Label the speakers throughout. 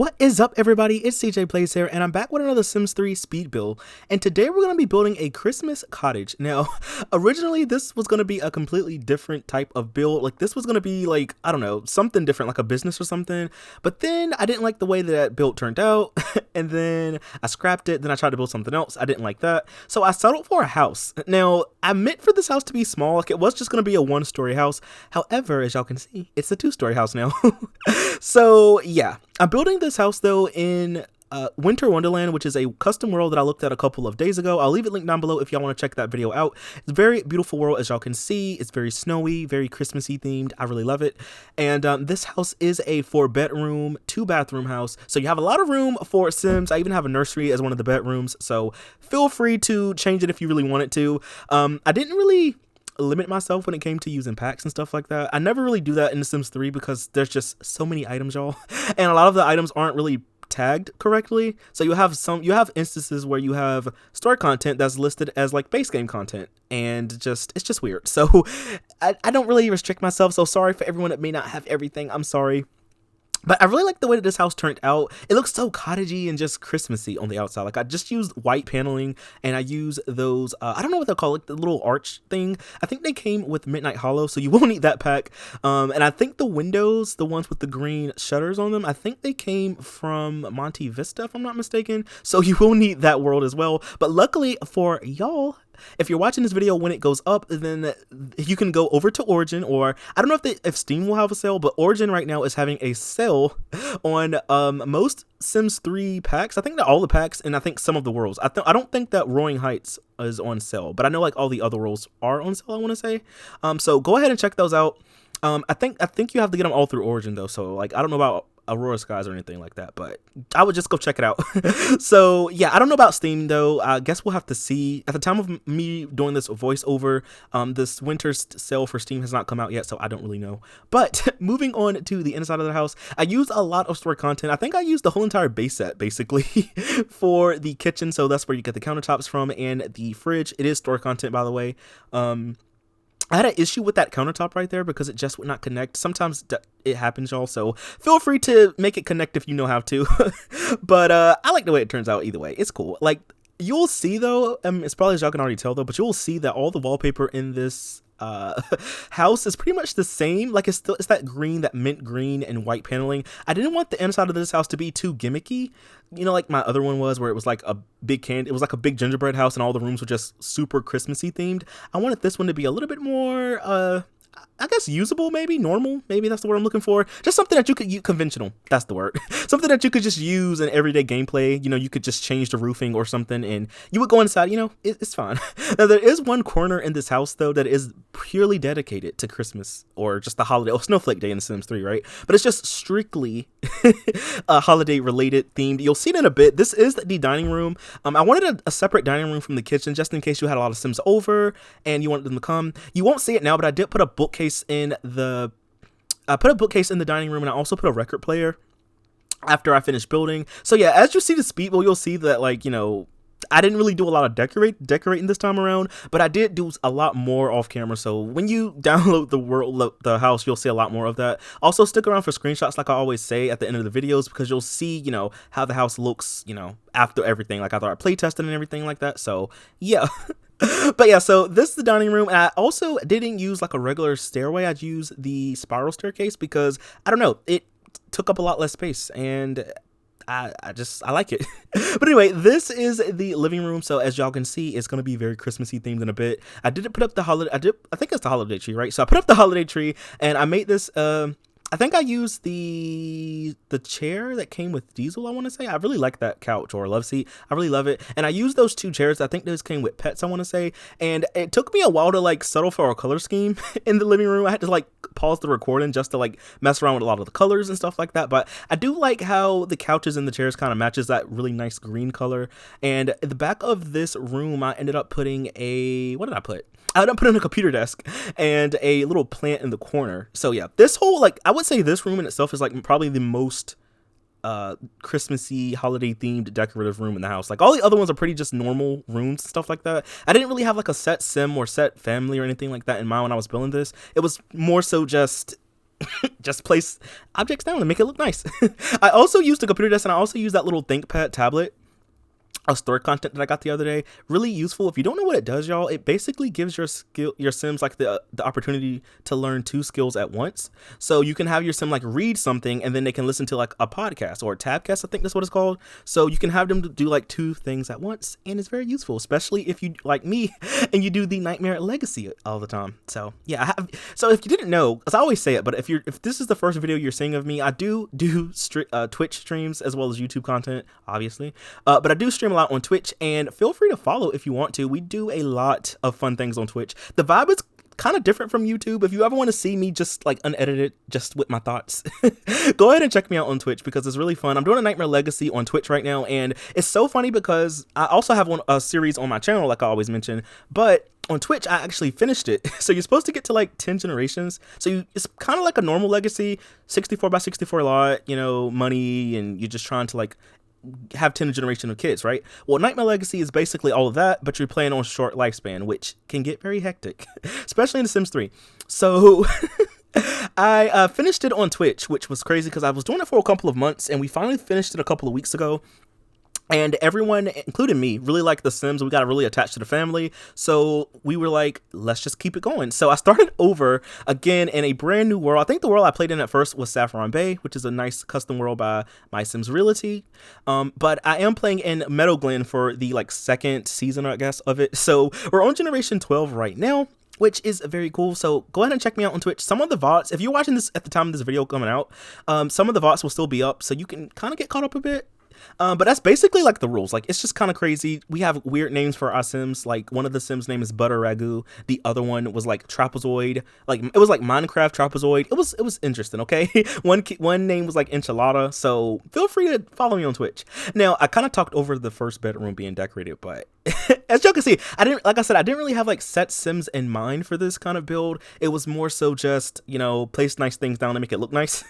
Speaker 1: What is up, everybody? It's CJ Plays here, and I'm back with another Sims 3 speed build. And today we're going to be building a Christmas cottage. Now, originally this was going to be a completely different type of build. Like, this was going to be like, I don't know, something different, like a business or something. But then I didn't like the way that build turned out, and then I scrapped it. Then I tried to build something else. I didn't like that, so I settled for a house. Now, I meant for this house to be small. Like, it was just going to be a one-story house. However, as y'all can see, it's a two-story house now. So yeah, I'm building this house though in Winter Wonderland, which is a custom world that I looked at a couple of days ago. I'll leave it linked down below if y'all want to check that video out. It's a very beautiful world, as y'all can see. It's very snowy, very Christmassy themed. I really love it. And this house is a 4-bedroom, 2-bathroom house. So you have a lot of room for Sims. I even have a nursery as one of the bedrooms. So feel free to change it if you really wanted to. I didn't really limit myself when it came to using packs and stuff like that. I never really do that in The Sims 3 because there's just so many items, y'all, and a lot of the items aren't really tagged correctly. So you have instances where you have story content that's listed as like base game content, and it's just weird. So I don't really restrict myself. So sorry for everyone that may not have everything. I'm sorry. But I really like the way that this house turned out. It looks so cottagey and just Christmassy on the outside. Like, I just used white paneling, and I use those, I don't know what they're called, like the little arch thing. I think they came with Midnight Hollow, so you will need that pack. And I think the windows, the ones with the green shutters on them, I think they came from Monte Vista, if I'm not mistaken. So you will need that world as well. But luckily for y'all, if you're watching this video when it goes up, then you can go over to Origin, or I don't know if Steam will have a sale, but Origin right now is having a sale on most Sims 3 packs. I think that all the packs, and I think some of the worlds. I don't think that Roaring Heights is on sale, but I know like all the other worlds are on sale, I want to say. So go ahead and check those out. I think you have to get them all through Origin though, so like I don't know about Aurora Skies or anything like that, but I would just go check it out. So yeah, I don't know about Steam though. I guess we'll have to see. At the time of me doing this voiceover, this winter sale for Steam has not come out yet, so I don't really know. But moving on to the inside of the house, I used a lot of story content. I think I used the whole entire base set basically for the kitchen, so that's where you get the countertops from, and the fridge. It is story content, by the way. I had an issue with that countertop right there because it just would not connect. Sometimes it happens, y'all, so feel free to make it connect if you know how to. But I like the way it turns out either way. It's cool. Like, you'll see, though, it's probably as y'all can already tell, though, but you'll see that all the wallpaper in this house is pretty much the same. Like, it's that green, that mint green and white paneling. I didn't want the inside of this house to be too gimmicky, you know, like my other one was, where it was like a big it was like a big gingerbread house and all the rooms were just super Christmassy themed. I wanted this one to be a little bit more I guess usable, maybe normal, maybe that's the word I'm looking for. Just something that you could use, conventional, that's the word. Something that you could just use in everyday gameplay. You know, you could just change the roofing or something and you would go inside, you know, it's fine. Now, there is one corner in this house though that is purely dedicated to Christmas or just the holiday, or Snowflake Day in The Sims 3, right? But it's just strictly holiday related themed. You'll see it in a bit. This is the dining room. I wanted a separate dining room from the kitchen just in case you had a lot of Sims over and you wanted them to come. You won't see it now, but I did put a bookcase in the dining room, and I also put a record player after I finished building. So yeah, as you see the speed build, you'll see that, like, you know, I didn't really do a lot of decorating this time around, but I did do a lot more off camera. So when you download the house, you'll see a lot more of that. Also, stick around for screenshots, like I always say at the end of the videos, because you'll see, you know, how the house looks, you know, after everything, like after I play tested and everything like that. So yeah. But yeah, so this is the dining room, and I also didn't use like a regular stairway. I'd use the spiral staircase because, I don't know, it took up a lot less space, and I like it. But anyway, this is the living room. So as y'all can see, it's going to be very Christmassy themed in a bit. I didn't put up the holiday, I think it's the holiday tree, right? So I put up the holiday tree, and I made this, I think I used the chair that came with Diesel, I want to say. I really like that couch or love seat. I really love it. And I used those 2 chairs. I think those came with pets, I want to say. And it took me a while to like settle for a color scheme in the living room. I had to like pause the recording just to like mess around with a lot of the colors and stuff like that. But I do like how the couches and the chairs kind of matches that really nice green color. And at the back of this room, I ended up putting what did I put? I ended up putting a computer desk and a little plant in the corner. So yeah, this whole, like, I would say this room in itself is like probably the most Christmassy, holiday themed decorative room in the house. Like, all the other ones are pretty just normal rooms and stuff like that. I didn't really have like a set sim or set family or anything like that in mind when I was building this. It was more so just just place objects down and make it look nice. I also used the computer desk, and I also use that little ThinkPad tablet a store content that I got the other day. Really useful. If you don't know what it does, y'all, it basically gives your Sims like the opportunity to learn 2 skills at once. So you can have your Sim like read something, and then they can listen to like a podcast or a tabcast, I think that's what it's called. So you can have them do like 2 things at once, and it's very useful, especially if you like me and you do the Nightmare Legacy all the time. So yeah, so if you didn't know, because I always say it, but if this is the first video you're seeing of me, I do Twitch streams as well as YouTube content, obviously, but I do stream a lot on Twitch, and feel free to follow if you want to. We do a lot of fun things on Twitch. The vibe is kind of different from YouTube. If you ever want to see me just like unedited, just with my thoughts, go ahead and check me out on Twitch because it's really fun. I'm doing a Nightmare Legacy on Twitch right now, and it's so funny because I also have a series on my channel, like I always mention, but on Twitch, I actually finished it. So you're supposed to get to like 10 generations. So it's kind of like a normal legacy, 64 by 64 lot, you know, money, and you're just trying to like have 10 generation of kids, right? Well, Nightmare Legacy is basically all of that, but you're playing on short lifespan, which can get very hectic, especially in The Sims 3. So I finished it on Twitch, which was crazy because I was doing it for a couple of months, and we finally finished it a couple of weeks ago. And everyone, including me, really liked The Sims. We got really attached to the family. So we were like, let's just keep it going. So I started over again in a brand new world. I think the world I played in at first was Saffron Bay, which is a nice custom world by My Sims Realty. But I am playing in Meadow Glen for the like 2nd season, I guess, of it. So we're on generation 12 right now, which is very cool. So go ahead and check me out on Twitch. Some of the VODs, if you're watching this at the time of this video coming out, some of the VODs will still be up. So you can kind of get caught up a bit. But that's basically like the rules. Like, it's just kind of crazy. We have weird names for our Sims. Like, one of the Sims name is Butter Ragu. The other one was like Trapezoid. Like, it was like Minecraft Trapezoid. It was interesting. Okay. one name was like Enchilada. So feel free to follow me on Twitch. Now, I kind of talked over the first bedroom being decorated, but as y'all can see, I didn't really have like set Sims in mind for this kind of build. It was more so just, you know, place nice things down to make it look nice.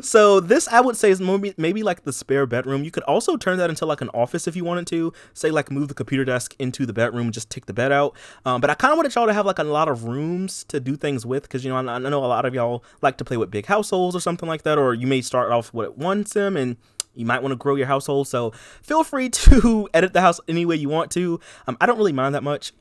Speaker 1: So this, I would say, is maybe like the spare bedroom. You could also turn that into like an office if you wanted to. Say like move the computer desk into the bedroom and just take the bed out. But I kind of wanted y'all to have like a lot of rooms to do things with, because, you know, I know a lot of y'all like to play with big households or something like that, or you may start off with one Sim and you might want to grow your household. So feel free to edit the house any way you want to. I don't really mind that much.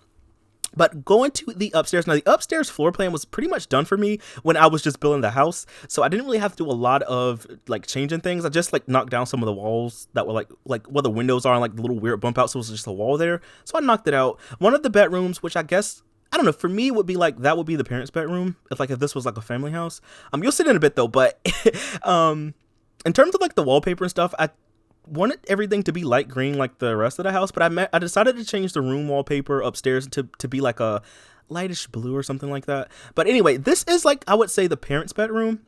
Speaker 1: But going to the upstairs, now the upstairs floor plan was pretty much done for me when I was just building the house. So I didn't really have to do a lot of like changing things. I just like knocked down some of the walls that were like where the windows are and like the little weird bump outs. So it was just a wall there. So I knocked it out. One of the bedrooms, which I guess, I don't know, for me would be like, that would be the parents' bedroom. If this was like a family house. You'll see it in a bit though, but in terms of like the wallpaper and stuff, I wanted everything to be light green like the rest of the house, but I decided to change the room wallpaper upstairs to be like a lightish blue or something like that. But anyway, this is like, I would say, the parents' bedroom.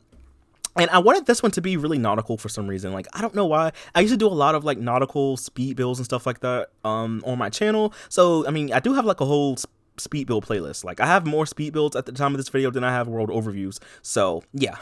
Speaker 1: And I wanted this one to be really nautical for some reason. Like, I don't know why. I used to do a lot of like nautical speed builds and stuff like that on my channel. So, I mean, I do have like a whole speed build playlist. Like, I have more speed builds at the time of this video than I have world overviews. So yeah.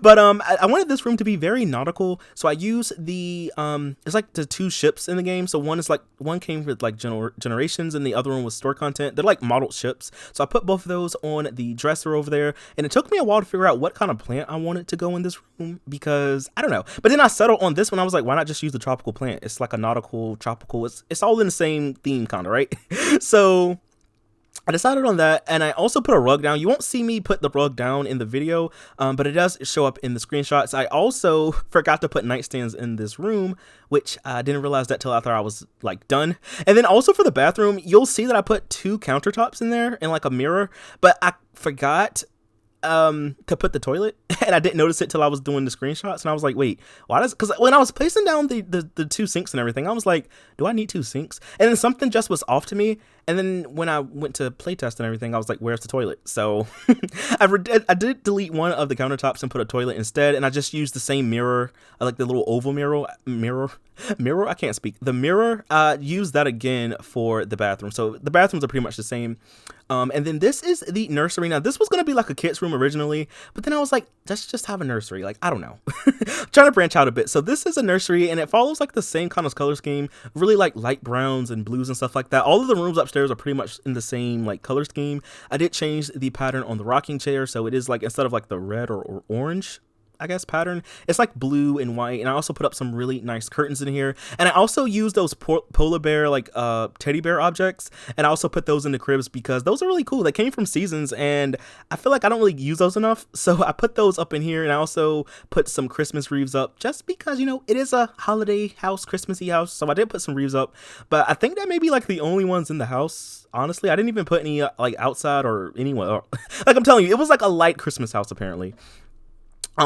Speaker 1: But I wanted this room to be very nautical. So I use the it's like the 2 ships in the game. So one came with like generations and the other one was store content. They're like modeled ships. So I put both of those on the dresser over there, and it took me a while to figure out what kind of plant I wanted to go in this room, because I don't know. But then I settled on this one. I was like, why not just use the tropical plant? It's like a nautical tropical, it's all in the same theme kind of, right? So I decided on that, and I also put a rug down. You won't see me put the rug down in the video, but it does show up in the screenshots. I also forgot to put nightstands in this room, which I didn't realize that till after I was like done. And then also for the bathroom, you'll see that I put 2 countertops in there and like a mirror, but I forgot to put the toilet, and I didn't notice it till I was doing the screenshots, and I was like, wait, why does, because when I was placing down the 2 sinks and everything, I was like, do I need 2 sinks? And then something just was off to me, and then when I went to playtest and everything, I was like, where's the toilet? So I did delete one of the countertops and put a toilet instead, and I just used the same mirror, like the little oval mirror, I can't speak, the mirror. Use that again for the bathroom. So the bathrooms are pretty much the same. And then this is the nursery. Now, this was going to be like a kid's room originally, but then I was like, let's just have a nursery. Like, I don't know. Trying to branch out a bit. So this is a nursery, and it follows like the same kind of color scheme, really like light browns and blues and stuff like that. All of the rooms upstairs are pretty much in the same like color scheme. I did change the pattern on the rocking chair, so it is like, instead of like the red or orange, I guess, pattern, it's like blue and white. And I also put up some really nice curtains in here, and I also used those polar bear like teddy bear objects, and I also put those in the cribs because those are really cool. They came from Seasons, and I feel like I don't really use those enough, so I put those up in here. And I also put some Christmas wreaths up just because, you know, it is a holiday house, Christmassy house, so I did put some wreaths up. But I think that may be like the only ones in the house. Honestly, I didn't even put any like outside or anywhere. Like, I'm telling you, it was like a light Christmas house apparently.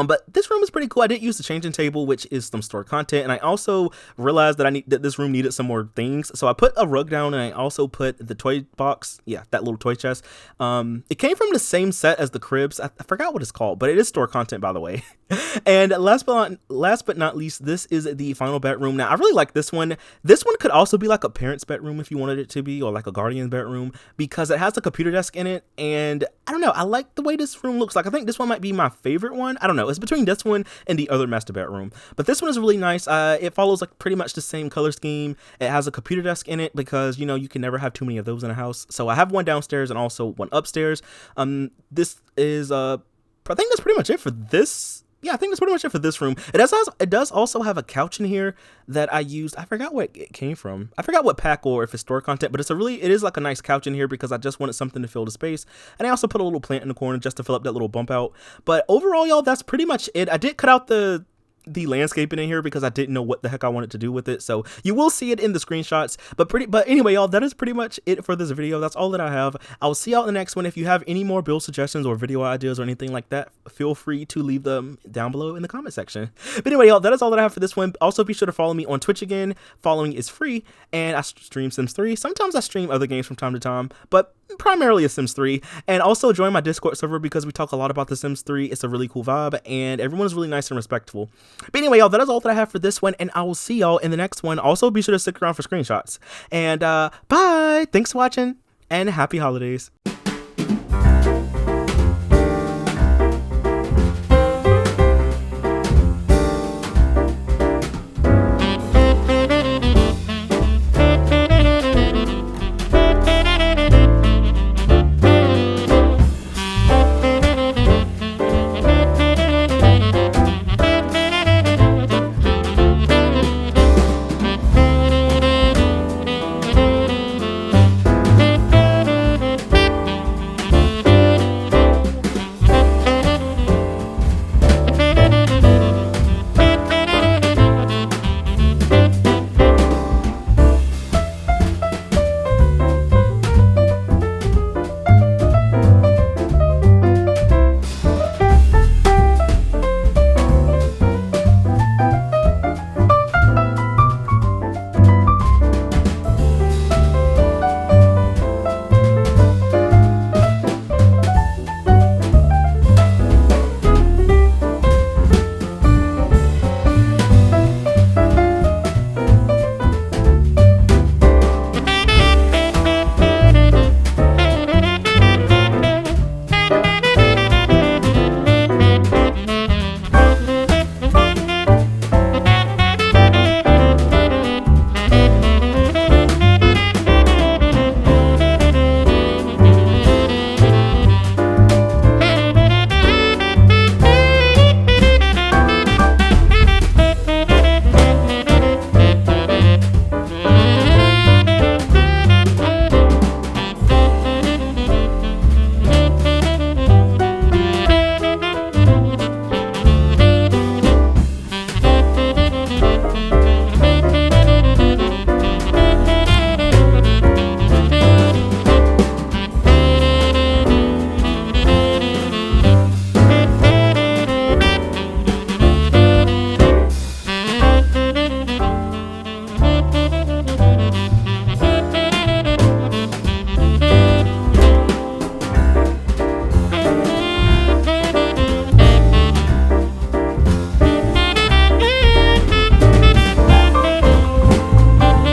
Speaker 1: But this room is pretty cool. I did use the changing table, which is some store content, and I also realized that this room needed some more things. So I put a rug down, and I also put the toy box, yeah, that little toy chest. It came from the same set as the cribs. I forgot what it's called, but it is store content, by the way. And last but not least, this is the final bedroom. Now, I really like this one. This one could also be like a parent's bedroom if you wanted it to be, or like a guardian's bedroom, because it has a computer desk in it. And I don't know, I like the way this room looks. Like, I think this one might be my favorite one. I don't know. It's between this one and the other master bedroom, but this one is really nice. It follows like pretty much the same color scheme. It has a computer desk in it because, you know, you can never have too many of those in a house. So I have one downstairs and also one upstairs. This is I think that's pretty much it for this. Yeah, I think that's pretty much it for this room. It does also have a couch in here that I used. I forgot what it came from. I forgot what pack or if it's store content, but it is like a nice couch in here because I just wanted something to fill the space. And I also put a little plant in the corner just to fill up that little bump out. But overall, y'all, that's pretty much it. I did cut out the landscaping in here because I didn't know what the heck I wanted to do with it, so you will see it in the screenshots. But anyway, y'all, that is pretty much it for this video. That's all that I have. I'll see y'all in the next one. If you have any more build suggestions or video ideas or anything like that, feel free to leave them down below in the comment section. But anyway, y'all, that is all that I have for this one. Also, be sure to follow me on Twitch again. Following is free, and I stream Sims 3. Sometimes I stream other games from time to time, but primarily a Sims 3. And also join my Discord server because we talk a lot about the Sims 3. It's a really cool vibe, and everyone is really nice and respectful. But anyway, y'all, that is all that I have for this one, and I will see y'all in the next one. Also, be sure to stick around for screenshots. And bye! Thanks for watching, and happy holidays.